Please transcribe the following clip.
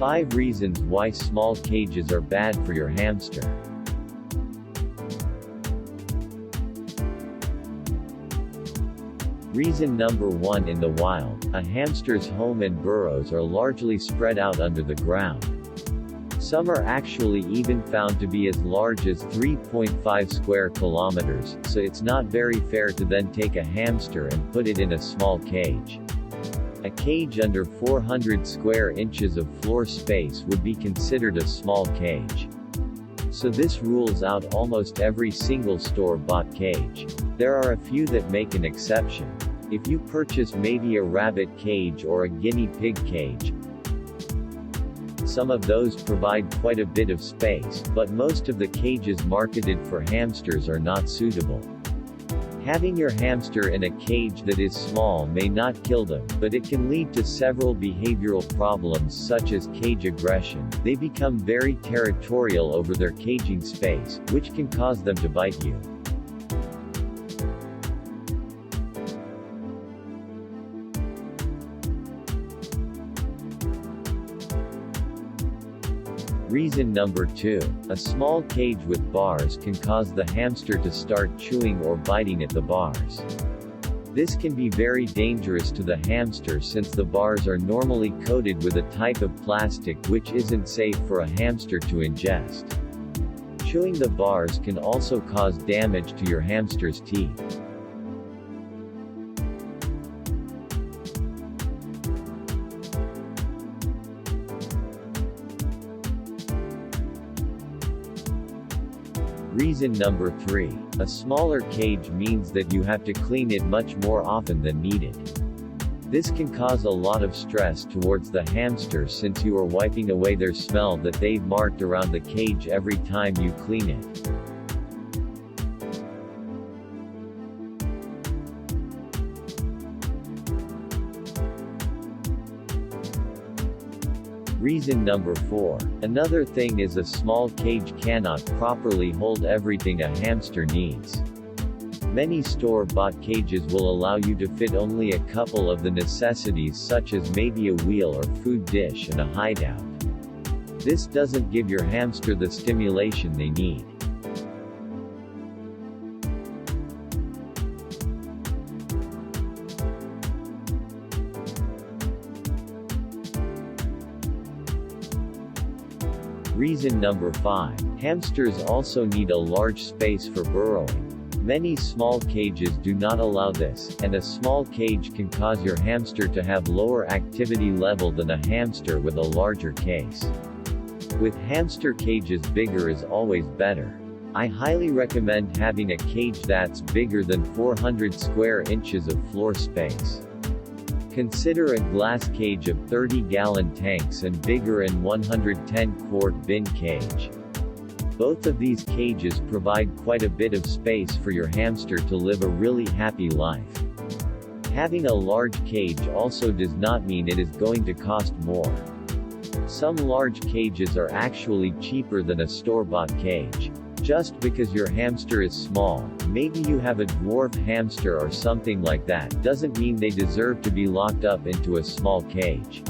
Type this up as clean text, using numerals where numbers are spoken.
5 reasons why small cages are bad for your hamster. Reason number 1. In the wild, a hamster's home and burrows are largely spread out under the ground. Some are actually even found to be as large as 3.5 square kilometers, so it's not very fair to then take a hamster and put it in a small cage. A cage under 400 square inches of floor space would be considered a small cage. So this rules out almost every single store-bought cage. There are a few that make an exception. If you purchase maybe a rabbit cage or a guinea pig cage, some of those provide quite a bit of space, but most of the cages marketed for hamsters are not suitable. Having your hamster in a cage that is small may not kill them, but it can lead to several behavioral problems such as cage aggression. They become very territorial over their caging space, which can cause them to bite you. Reason number 2. A small cage with bars can cause the hamster to start chewing or biting at the bars. This can be very dangerous to the hamster since the bars are normally coated with a type of plastic which isn't safe for a hamster to ingest. Chewing the bars can also cause damage to your hamster's teeth. Reason number 3. A smaller cage means that you have to clean it much more often than needed. This can cause a lot of stress towards the hamster since you are wiping away their smell that they've marked around the cage every time you clean it. Reason number 4. Another thing is a small cage cannot properly hold everything a hamster needs. Many store-bought cages will allow you to fit only a couple of the necessities such as maybe a wheel or food dish and a hideout. This doesn't give your hamster the stimulation they need. Reason number 5. Hamsters also need a large space for burrowing. Many small cages do not allow this, and a small cage can cause your hamster to have lower activity level than a hamster with a larger case. With hamster cages, bigger is always better. I highly recommend having a cage that's bigger than 400 square inches of floor space. Consider a glass cage of 30-gallon tanks and bigger and 110-quart bin cage. Both of these cages provide quite a bit of space for your hamster to live a really happy life. Having a large cage also does not mean it is going to cost more. Some large cages are actually cheaper than a store-bought cage. Just because your hamster is small, maybe you have a dwarf hamster or something like that, doesn't mean they deserve to be locked up into a small cage.